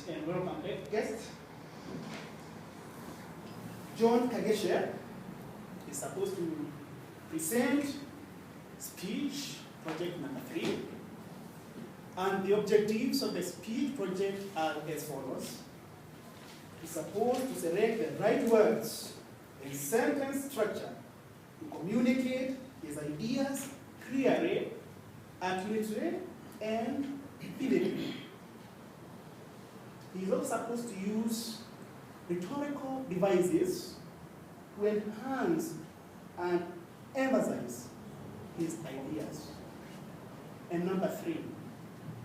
and welcome guests. John Kageche is supposed to present speech project number 3. And the objectives of the speech project are as follows. He's supposed to select the right words and sentence structure to communicate his ideas clearly, accurately, and vividly. He is also supposed to use rhetorical devices to enhance and emphasize his ideas. And number 3,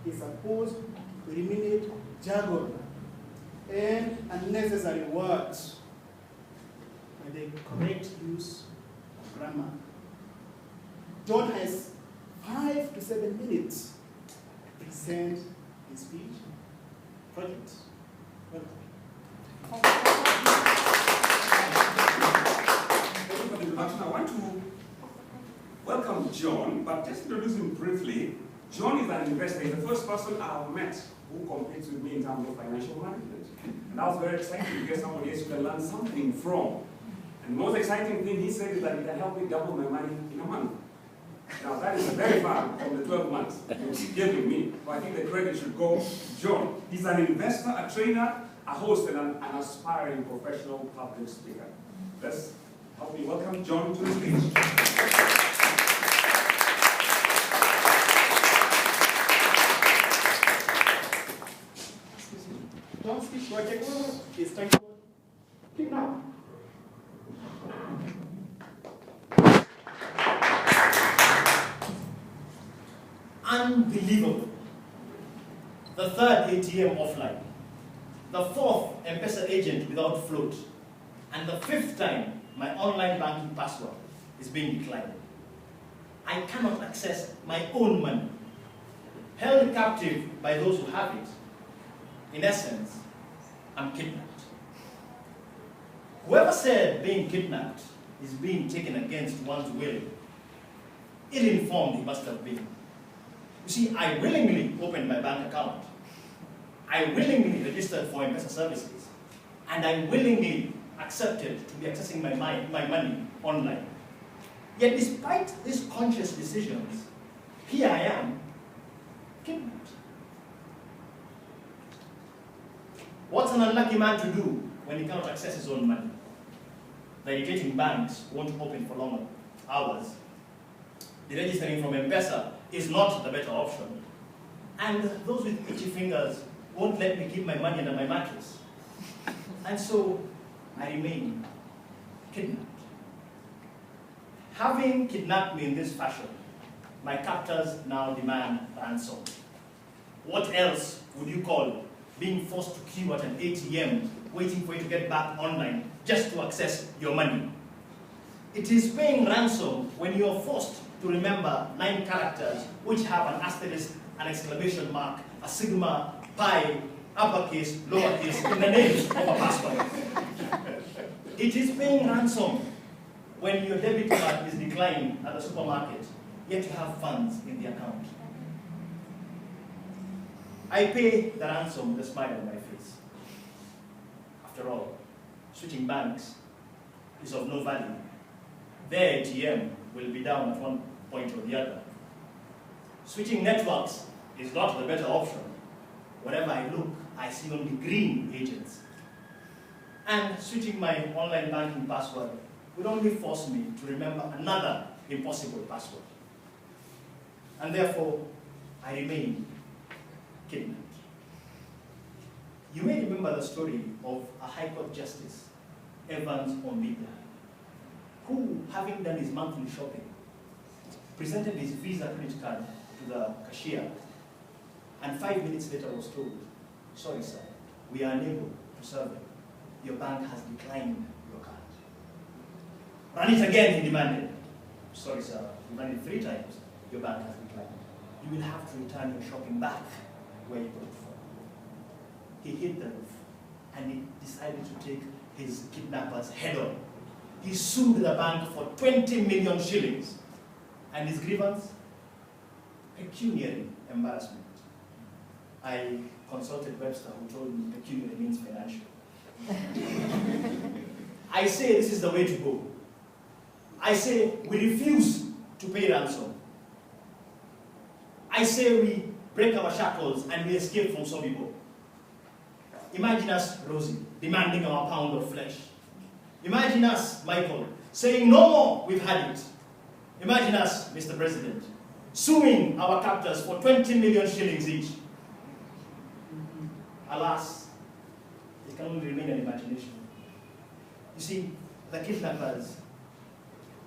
he is supposed to eliminate jargon and unnecessary words with the correct use of grammar. John has 5 to 7 minutes to present his speech project. Welcome. Thank you for the introduction. I want to welcome John, but just introduce him briefly. John is an investor. He's the first person I've met who competes with me in terms of financial management. And I was very excited to get somebody else who can learn something from. And the most exciting thing he said is that he can help me double my money in a month. Now that is very far from the 12 months he's giving me. So I think the credit should go to John. He's an investor, a trainer, a host, and an aspiring professional public speaker. Let's help me welcome John to the stage. John's speech project is titled Kidnap. Unbelievable. The 3rd ATM offline. The 4th M-Pesa agent without float. And the 5th time my online banking password is being declined. I cannot access my own money. Held captive by those who have it. In essence, I'm kidnapped. Whoever said being kidnapped is being taken against one's will, ill-informed he must have been. You see, I willingly opened my bank account. I willingly registered for M-Pesa services. And I willingly accepted to be accessing my money online. Yet despite these conscious decisions, here I am, kidnapped. What's an unlucky man to do when he cannot access his own money? The irritating banks won't open for longer hours. The registering from M-Pesa is not the better option. And those with itchy fingers won't let me keep my money under my mattress. And so I remain kidnapped. Having kidnapped me in this fashion, my captors now demand ransom. What else would you call being forced to queue at an ATM, waiting for you to get back online just to access your money? It is paying ransom when you are forced to remember 9 characters which have an asterisk, an exclamation mark, a sigma, pi, uppercase, lowercase in the name of a password. It is paying ransom when your debit card is declined at the supermarket, yet you have funds in the account. I pay the ransom with a smile on my face. After all, switching banks is of no value. Their ATM will be down at one point or the other. Switching networks is not the better option. Wherever I look, I see only green agents. And switching my online banking password would only force me to remember another impossible password. And therefore, I remain kidnapped. You may remember the story of a High Court Justice, Evans Ombiga, who, having done his monthly shopping, presented his Visa credit card to the cashier, and 5 minutes later was told, "Sorry sir, we are unable to serve you. Your bank has declined your card." "Run it again," he demanded. "Sorry sir, you ran it 3 times. Your bank has declined. You will have to return your shopping back where you got it from." He hit the roof and he decided to take his kidnappers head on. He sued the bank for 20 million shillings. And his grievance? Pecuniary embarrassment. I consulted Webster, who told me pecuniary means financial. I say this is the way to go. I say we refuse to pay ransom. I say we break our shackles and we escape from Sobibo. Imagine us, Rosie, demanding our pound of flesh. Imagine us, Michael, saying no more, we've had it. Imagine us, Mr. President, suing our captors for 20 million shillings each. Alas, it can only remain an imagination. You see, the kidnappers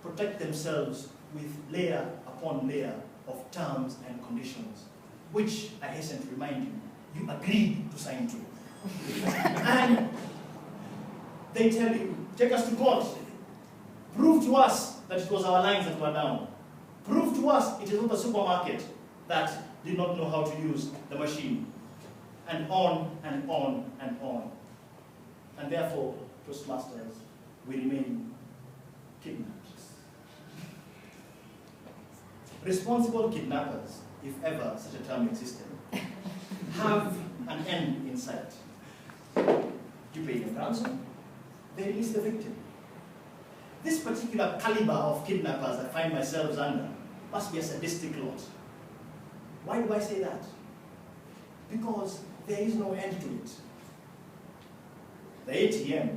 protect themselves with layer upon layer of terms and conditions, which, I hasten to remind you, you agreed to sign to. And they tell you, take us to court, prove to us that it was our lines that were down, prove to us it is not the supermarket that did not know how to use the machine, and on and on and on. And therefore, Toastmasters, we remain kidnapped. Responsible kidnappers, if ever such a term existed, have an end in sight. You pay them ransom, they release the victim. This particular caliber of kidnappers I find myself under must be a sadistic lot. Why do I say that? Because there is no end to it. The ATM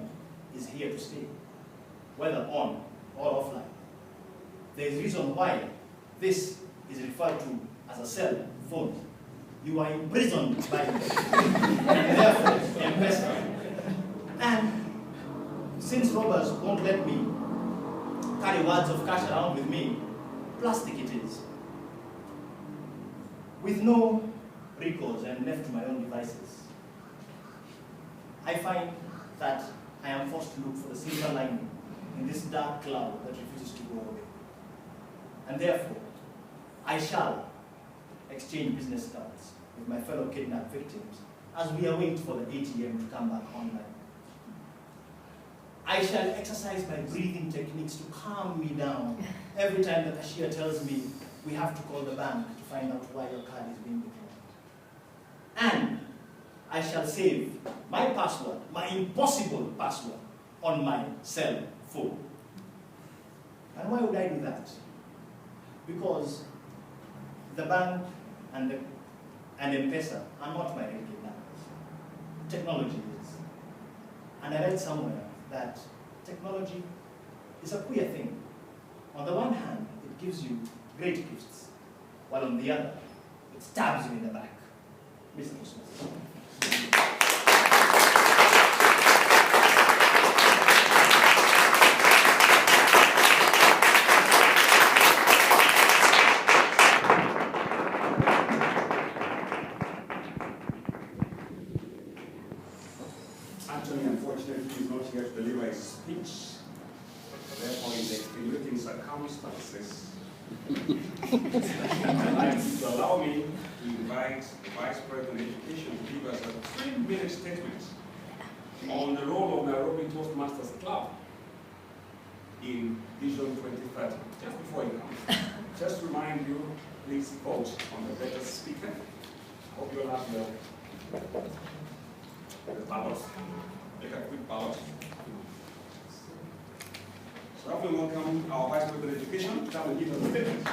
is here to stay, whether on or offline. There is reason why this is referred to as a cell phone. You are imprisoned by it, and therefore M-Pesa. And since robbers won't let me carry wads of cash around with me, plastic it is. With no recourse and left to my own devices, I find that I am forced to look for the silver lining in this dark cloud that refuses to go away. And therefore, I shall exchange business cards with my fellow kidnapped victims as we await for the ATM to come back online. I shall exercise my breathing techniques to calm me down every time the cashier tells me we have to call the bank to find out why your card is being declined. And I shall save my password, my impossible password, on my cell phone. And why would I do that? Because the bank and M-Pesa are not my real kidnappers. Technology is. And I read somewhere that technology is a queer thing. On the one hand, it gives you great gifts, while on the other, it stabs you in the back. Mr. Toastmaster. Anthony, unfortunately, is not here to deliver his speech. Therefore, in the extenuating circumstances, I'd like you to allow me to invite the Vice President of Education to give us a 3-minute statement on the role of Nairobi Toastmasters Club in Vision 2030. Just before you come, just to remind you, please vote on the better speaker. Hope you'll have the ballot. Make a quick ballot. So I will welcome our Vice President of Education to come and give us a statement.